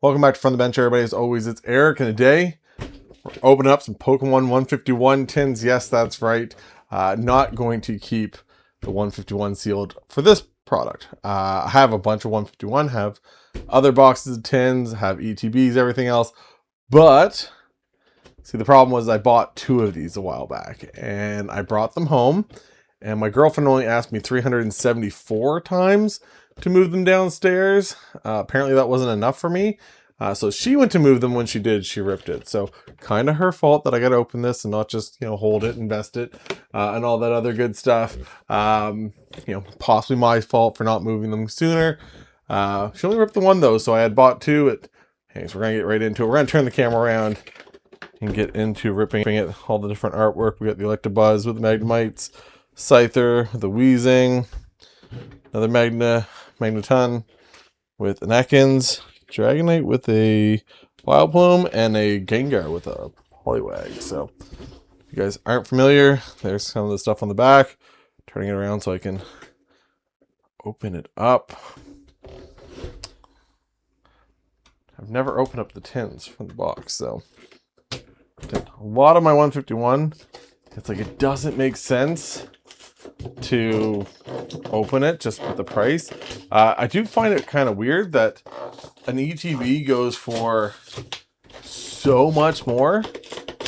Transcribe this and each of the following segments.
Welcome back to From the Bench, everybody. As always, it's Eric, and today we're opening up some Pokemon 151 tins. Yes, that's right. Not going to keep the 151 sealed for this product. I have a bunch of 151, have other boxes of tins, have ETBs, everything else. But, see, the problem was I bought two of these a while back, and I brought them home, and my girlfriend only asked me 374 times to move them downstairs. Apparently that wasn't enough for me. So she went to move them. When she did, she ripped it. So kind of her fault that I got to open this and not just, hold it, invest it, and all that other good stuff. Possibly my fault for not moving them sooner. She only ripped the one though, so I had bought two. Hey, so we're going to get right into it. We're going to turn the camera around and get into ripping it. All the different artwork. We got the Electabuzz with the Magnemites, Scyther, the Weezing, another Magneton with an Ekans, Dragonite with a Vileplume, and a Gengar with a Poliwag. So, if you guys aren't familiar, there's some of the stuff on the back. Turning it around so I can open it up. I've never opened up the tins from the box, so a lot of my 151, it's like it doesn't make sense to open it just with the price. I do find it kind of weird that an ETB goes for so much more.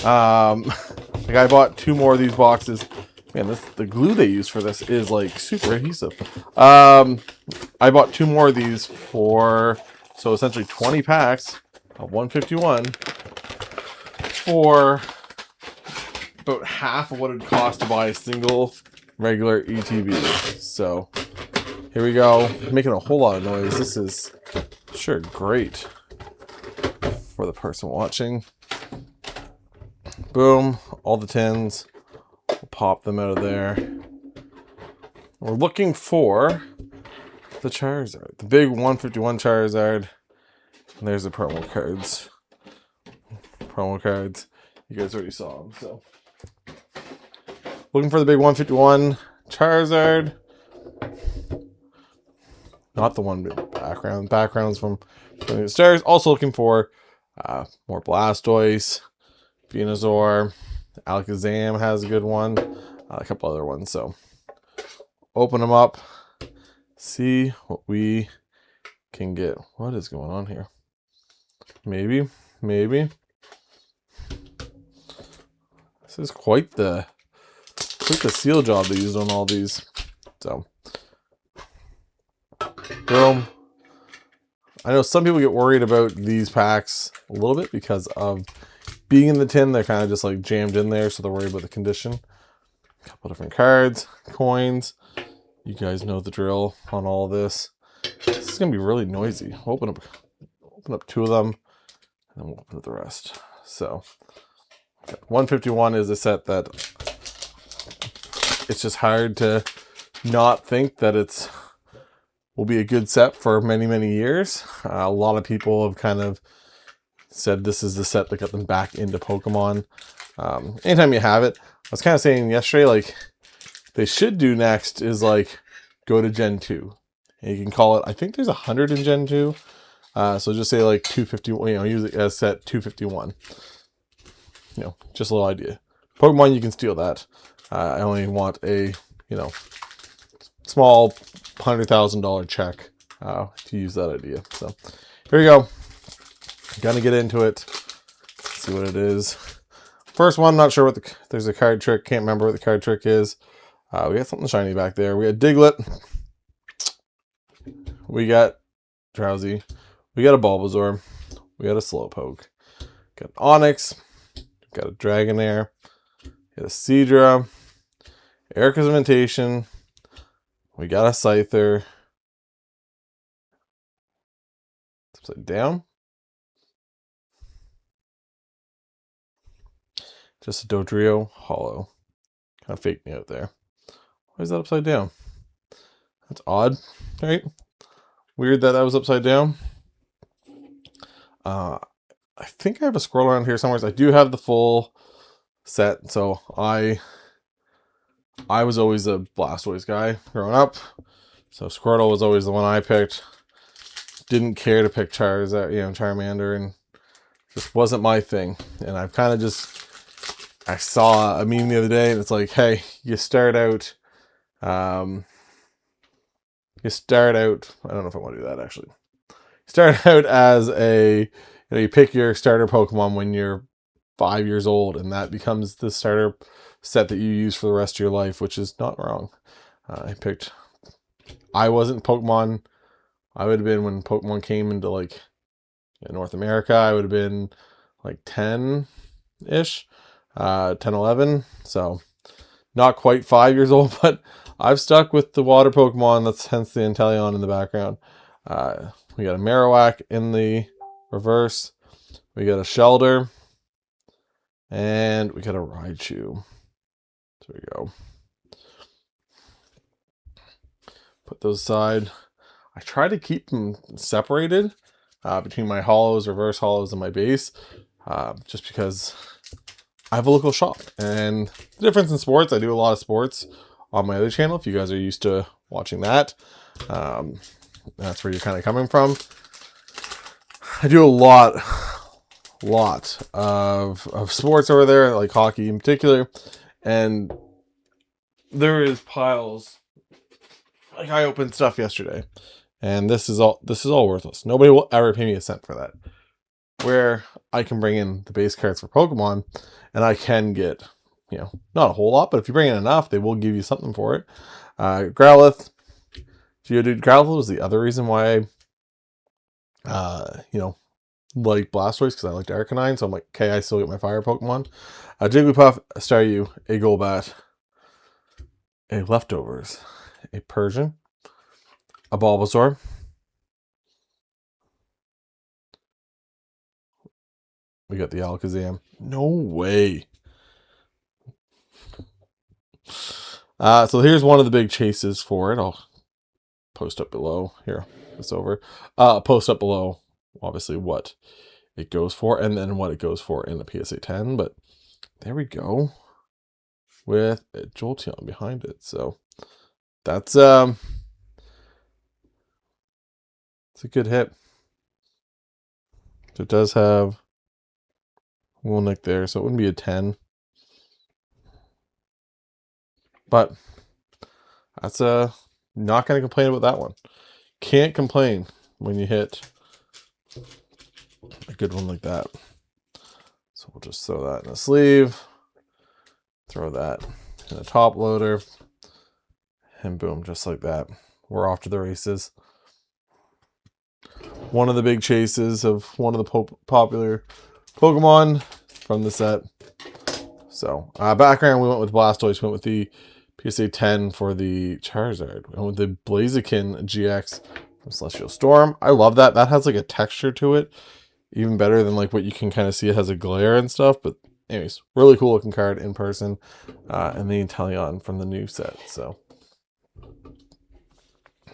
Like I bought two more of these boxes. Man, the glue they use for this is like super adhesive. I bought two more of these for, so essentially 20 packs of 151 for about half of what it would cost to buy a single regular ETB. So here we go, making a whole lot of noise. This is sure great for the person watching. Boom, all the tins. We'll pop them out of there. We're looking for the Charizard, the big 151 Charizard. And there's the promo cards. You guys already saw them, so looking for the big 151 Charizard. Not the one with background. Backgrounds from the stars. Also looking for more Blastoise, Venusaur, Alakazam has a good one. A couple other ones. So open them up. See what we can get. What is going on here? Maybe. This is quite the seal job they used on all these. So, boom. I know some people get worried about these packs a little bit because of being in the tin. They're kind of just like jammed in there, so they're worried about the condition. A couple different cards, coins. You guys know the drill on all this. This is gonna be really noisy. We'll open up two of them, and then we'll open up the rest. So, 151 is a set that it's just hard to not think that will be a good set for many years. A lot of people have kind of said this is the set that got them back into Pokemon. Anytime you have it, I was kind of saying yesterday, like they should do next is like go to Gen 2. And you can call it, I think there's 100 in Gen 2. So just say like 251, use it as set 251. Just a little idea. Pokemon, you can steal that. I only want a, small $100,000 check to use that idea. So here we go. Gonna get into it. See what it is. First one, not sure what there's a card trick. Can't remember what the card trick is. We got something shiny back there. We got Diglett. We got Drowsy. We got a Bulbasaur. We got a Slowpoke. Got an Onix. Got a Dragonair. Got a Seadra. Erica's Invitation. We got a Scyther. It's upside down. Just a Dodrio Hollow. Kind of faked me out there. Why is that upside down? That's odd, right? Weird that was upside down. I think I have a scroll around here somewhere. So I do have the full set. So I was always a Blastoise guy growing up. So Squirtle was always the one I picked. didn't care to pick Charizard, Charmander, and just wasn't my thing. And I've kind of just, I saw a meme the other day, and it's like, hey, you start out, I don't know if I want to do that actually. Start out as you pick your starter Pokemon when you're 5 years old, and that becomes the starter set that you use for the rest of your life, which is not wrong. I wasn't Pokemon. I would have been when Pokemon came into like North America. I would have been like 10-ish, 10, 11. So not quite 5 years old, but I've stuck with the water Pokemon. That's hence the Inteleon in the background. We got a Marowak in the reverse. We got a Shelder. And we got a Raichu. There we go. Put those aside. I try to keep them separated between my hollows, reverse hollows, and my base. Just because I have a local shop. And the difference in sports, I do a lot of sports on my other channel. If you guys are used to watching that, that's where you're kind of coming from. I do a lot of sports over there, like hockey in particular, and there is piles. Like I opened stuff yesterday, and this is all worthless. Nobody will ever pay me a cent for that. Where I can bring in the base cards for Pokemon, and I can get, not a whole lot, but if you bring in enough, they will give you something for it. Growlithe, Geodude. Growlithe was the other reason why like Blastoise, because I liked Arcanine, so I'm like, okay, I still get my fire Pokemon. Jigglypuff, a Staryu, a Golbat, a Leftovers, a Persian, a Bulbasaur, we got the Alakazam. No way. So here's one of the big chases for it. I'll post up below. Here, it's over. Post up below, obviously, what it goes for, and then what it goes for in the PSA 10. But there we go, with a Jolteon behind it. So that's it's a good hit. It does have a little nick there, so it wouldn't be a 10. But that's not going to complain about that one. Can't complain when you hit a good one like that. So we'll just throw that in a sleeve, throw that in a top loader, and boom, just like that. We're off to the races. One of the big chases of one of the popular Pokemon from the set. So background, we went with Blastoise, went with the PSA 10 for the Charizard, and with the Blaziken GX from Celestial Storm. I love that. That has like a texture to it, even better than like what you can kind of see. It has a glare and stuff, but anyways, really cool looking card in person. And the Inteleon from the new set. So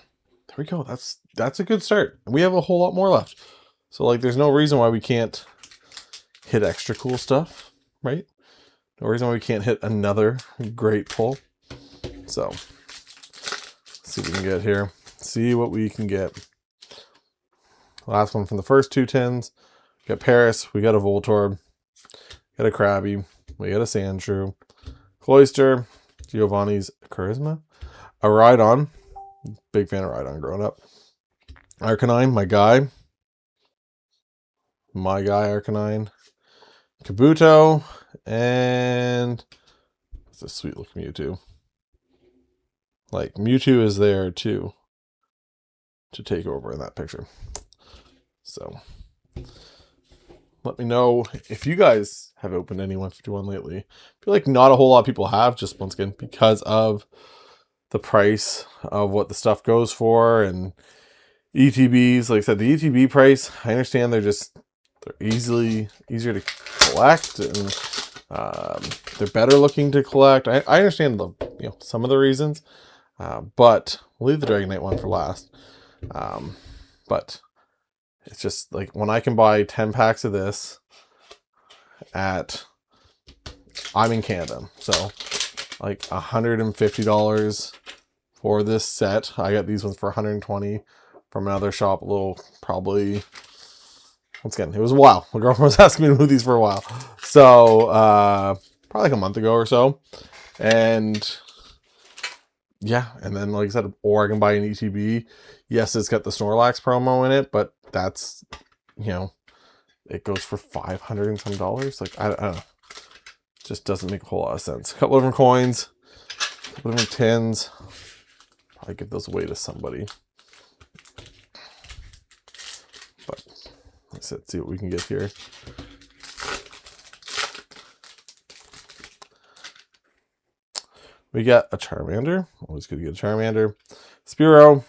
there we go. That's a good start. We have a whole lot more left. So like, there's no reason why we can't hit extra cool stuff, right? No reason why we can't hit another great pull. So let's see what we can get here. See what we can get. Last one from the first two tins. We got Paris. We got a Voltorb. We got a Krabby. We got a Sandshrew. Cloyster. Giovanni's Charisma. A Rhydon. Big fan of Rhydon growing up. Arcanine, my guy. My guy, Arcanine. Kabuto. And it's a sweet looking Mewtwo. Like, Mewtwo is there too to take over in that picture. So let me know if you guys have opened any 151 lately. I feel like not a whole lot of people have, just once again because of the price of what the stuff goes for, and ETBs. Like I said, the ETB price, I understand they're easier to collect, and they're better looking to collect. I understand some of the reasons, but we'll leave the Dragonite one for last. But it's just like, when I can buy 10 packs of this I'm in Canada, so like $150 for this set. I got these ones for $120 from another shop. A little, probably, once again, it was a while. My girlfriend was asking me to move these for a while. So, probably like a month ago or so. And yeah, and then like I said, or I can buy an ETB. Yes, it's got the Snorlax promo in it, but that's, you know, it goes for $500 and some dollars. Like, I don't know. Just doesn't make a whole lot of sense. A couple of different coins, a couple of different tins. Probably give those away to somebody. But let's see what we can get here. We got a Charmander. Always good to get a Charmander. Spearow.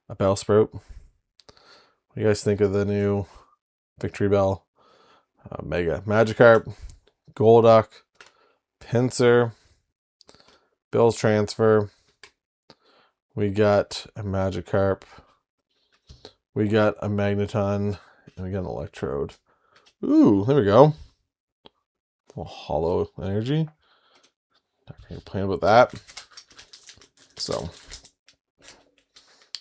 A Bellsprout. What do you guys think of the new Victory Bell? Mega Magikarp. Golduck. Pinsir. Bill's Transfer. We got a Magikarp. We got a Magneton. And we got an Electrode. Ooh, there we go. A little hollow energy. Not going to complain about that. So,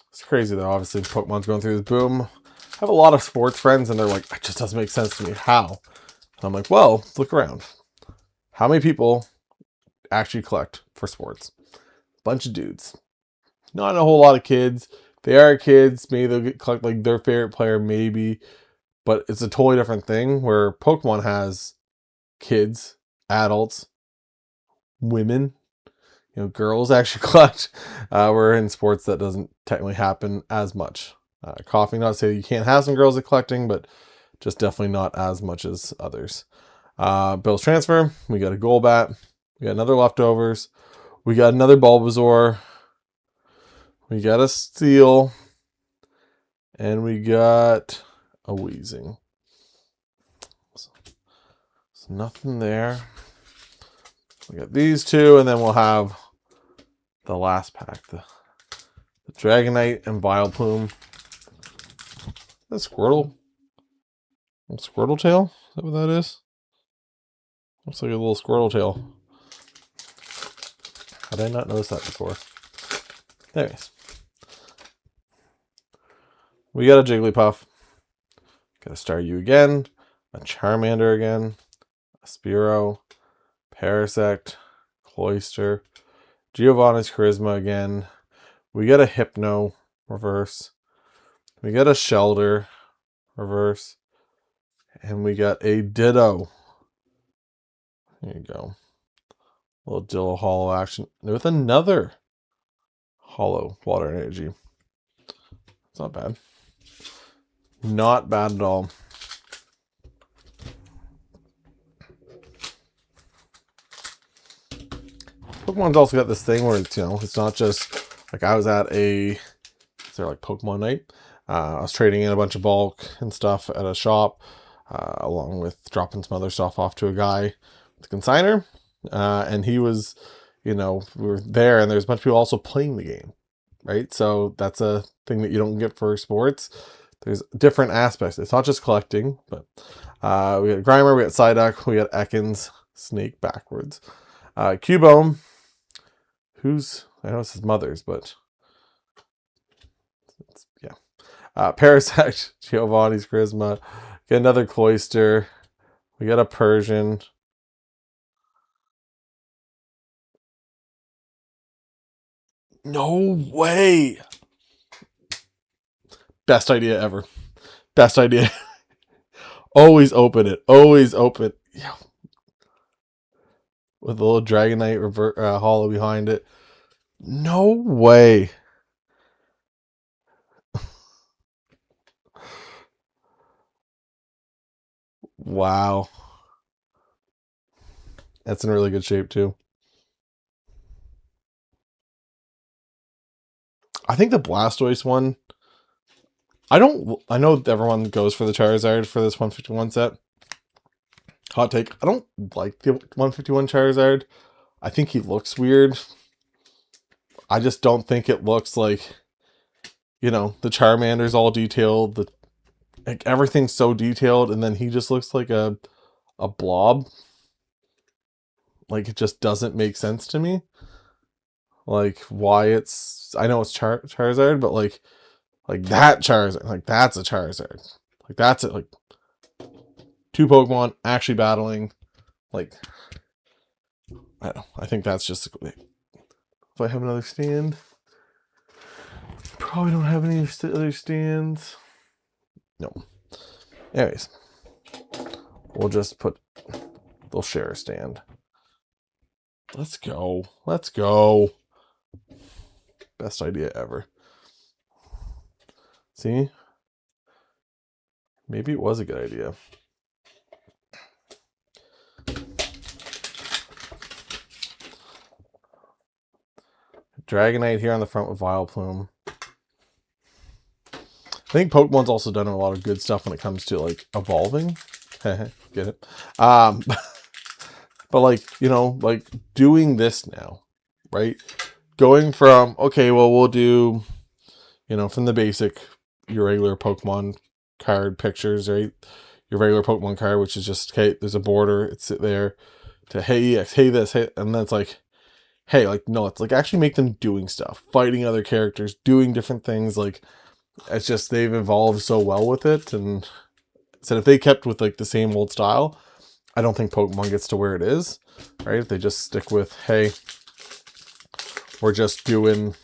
it's crazy though. Obviously, Pokemon's going through this boom. I have a lot of sports friends, and they're like, it just doesn't make sense to me. How? And I'm like, well, look around. How many people actually collect for sports? Bunch of dudes. Not a whole lot of kids. If they are kids, maybe they'll collect like their favorite player, maybe. But it's a totally different thing where Pokemon has kids, adults, women, you know, girls actually collect. Where in sports that doesn't technically happen as much. Coughing, not to say you can't have some girls at collecting, but just definitely not as much as others. Bill's Transfer. We got a Golbat. We got another Leftovers. We got another Bulbasaur. We got a Steel. And we got a Weezing. So nothing there. We got these two, and then we'll have the last pack. The Dragonite and Vileplume. That's Squirtle. Squirtle tail? Is that what that is? Looks like a little Squirtle tail. How did I not notice that before? Anyways. We got a Jigglypuff. Got a Staryu again. A Charmander again. A Spearow. Parasect. Cloyster. Giovanni's Charisma again. We got a Hypno reverse. We got a Shelter reverse. And we got a Ditto. There you go. A little Ditto hollow action with another hollow water energy. It's not bad. Not bad at all. Pokemon's also got this thing where it's, you know, it's not just like I was at a, is there like Pokemon night? I was trading in a bunch of bulk and stuff at a shop, along with dropping some other stuff off to a guy with a consigner. And he was, you know, we were there, and there's a bunch of people also playing the game, right? So that's a thing that you don't get for sports. There's different aspects. It's not just collecting, but we got Grimer, we got Psyduck, we got Ekans, Snake backwards. Cubone, who's, I know it's his mother's, but yeah. Parasect, Giovanni's Charisma, get another Cloyster, we got a Persian. No way! Best idea ever. Best idea. Always open it. Always open. Yeah. With a little Dragonite hollow behind it. No way. Wow. That's in really good shape too. I think the Blastoise one, I know everyone goes for the Charizard for this 151 set. Hot take. I don't like the 151 Charizard. I think he looks weird. I just don't think it looks like, you know, the Charmander's all detailed. Like everything's so detailed, and then he just looks like a blob. Like it just doesn't make sense to me. Like why it's, I know it's Charizard, but like Like that Charizard, like that's a Charizard. Like that's it, like 2 Pokemon actually battling. Like, I don't know. I think that's just, if I have another stand, probably don't have any other stands. No. Anyways, we'll just they'll share a stand. Let's go. Let's go. Best idea ever. See? Maybe it was a good idea. Dragonite here on the front with Vileplume. I think Pokemon's also done a lot of good stuff when it comes to like evolving. Get it? But like, you know, like doing this now, right? Going from, okay, well, we'll do, you know, from the basic, your regular Pokemon card pictures, right? Your regular Pokemon card, which is just, okay, there's a border, it's there, to, hey, EX, hey, this, hey, and then it's like, hey, like, no, it's like actually make them doing stuff, fighting other characters, doing different things. Like, it's just, they've evolved so well with it. And said if they kept with like the same old style, I don't think Pokemon gets to where it is, right? If they just stick with, hey, we're just doing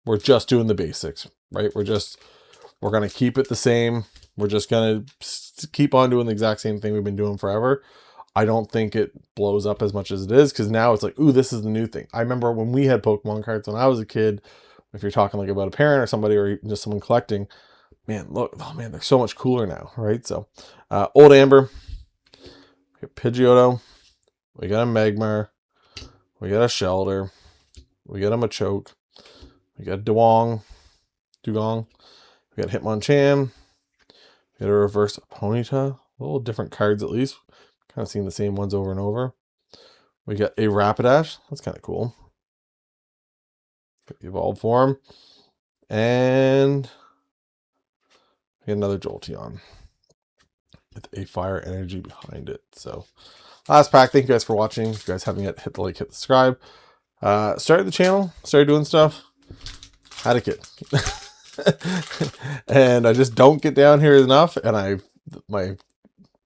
the basics, right? We're going to keep it the same. We're just going to keep on doing the exact same thing we've been doing forever. I don't think it blows up as much as it is, because now it's like, ooh, this is the new thing. I remember when we had Pokemon cards when I was a kid, if you're talking like about a parent or somebody or just someone collecting, man, look, oh man, they're so much cooler now, right? So, Old Amber, we got Pidgeotto, we got a Magmar, we got a Shelter, we got a Machoke, we got Dugong, we got Hitmonchan, we got a Reverse Ponyta, a little different cards at least, kind of seeing the same ones over and over. We got a Rapidash, that's kind of cool. Got the evolved form, and we got another Jolteon with a fire energy behind it. So last pack. Thank you guys for watching. If you guys haven't yet, hit the like, hit the subscribe. Started the channel, started doing stuff, had a kid. And I just don't get down here enough. And my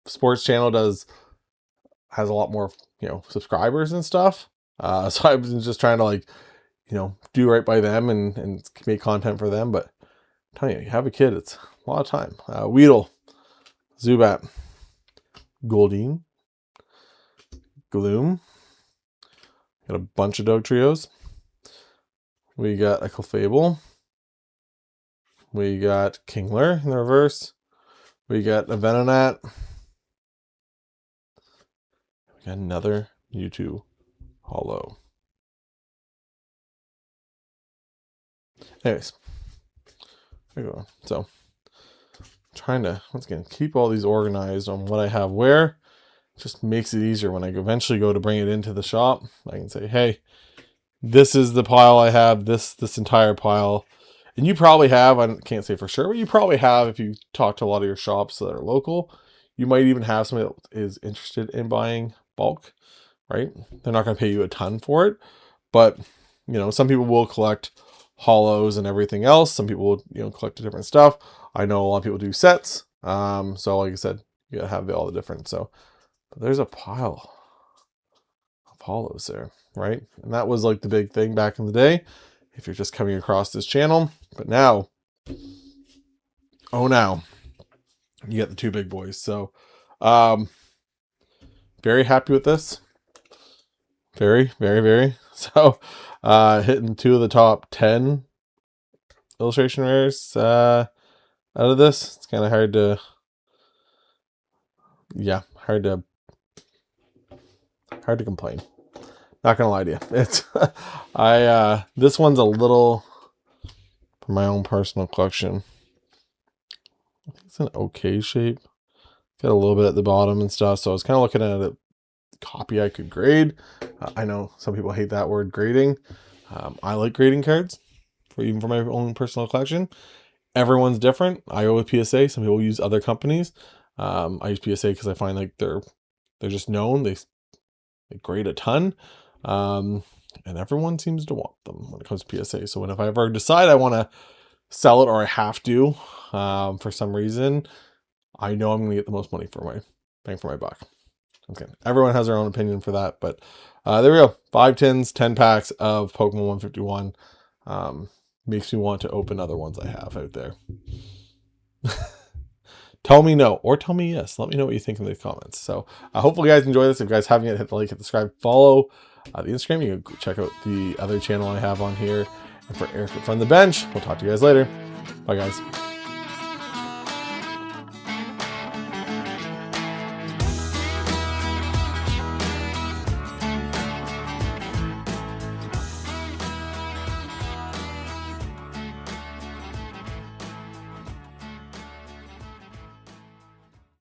sports channel has a lot more, you know, subscribers and stuff. So I was just trying to, like, you know, do right by them and make content for them. But I'm telling you, you have a kid, it's a lot of time. Weedle, Zubat, Goldeen, Gloom. Got a bunch of dog trios. We got a Clefable. We got Kingler in the reverse. We got a Venonat. We got another Mewtwo Hollow. Anyways, there we go. So, trying to, once again, keep all these organized on what I have where. Just makes it easier when I eventually go to bring it into the shop. I can say, hey, this is the pile I have, this entire pile. And you probably have, I can't say for sure, but you probably have, if you talk to a lot of your shops that are local, you might even have somebody that is interested in buying bulk, right? They're not going to pay you a ton for it, but, you know, some people will collect hollows and everything else. Some people will, you know, collect different stuff. I know a lot of people do sets. So like I said, you gotta have all the different. So, but there's a pile of hollows there, right? And that was like the big thing back in the day, if you're just coming across this channel. But now, oh, now you get the 2 big boys. So, very happy with this. Very, very, very. So, hitting 2 of the top 10 illustration rares out of this. It's kind of hard to, yeah, hard to complain. Not gonna lie to you. It's this one's a little, for my own personal collection, I think it's an okay shape. Got a little bit at the bottom and stuff, so I was kind of looking at a copy I could grade. I know some people hate that word, grading. I like grading cards, even for my own personal collection. Everyone's different. I go with PSA. Some people use other companies. I use PSA because I find like they're just known. They grade a ton. And everyone seems to want them when it comes to PSA. So if I ever decide I want to sell it or I have to, for some reason, I know I'm going to get the most money for my bang for my buck. Okay, everyone has their own opinion for that, but there we go. 5 tins, 10 packs of Pokemon 151. Makes me want to open other ones I have out there. Tell me no or tell me yes. Let me know what you think in the comments. So hopefully you guys enjoy this. If you guys haven't yet, hit the like, hit the subscribe, follow the Instagram. You can check out the other channel I have on here. And for Eric from the bench, we'll talk to you guys later. Bye, guys.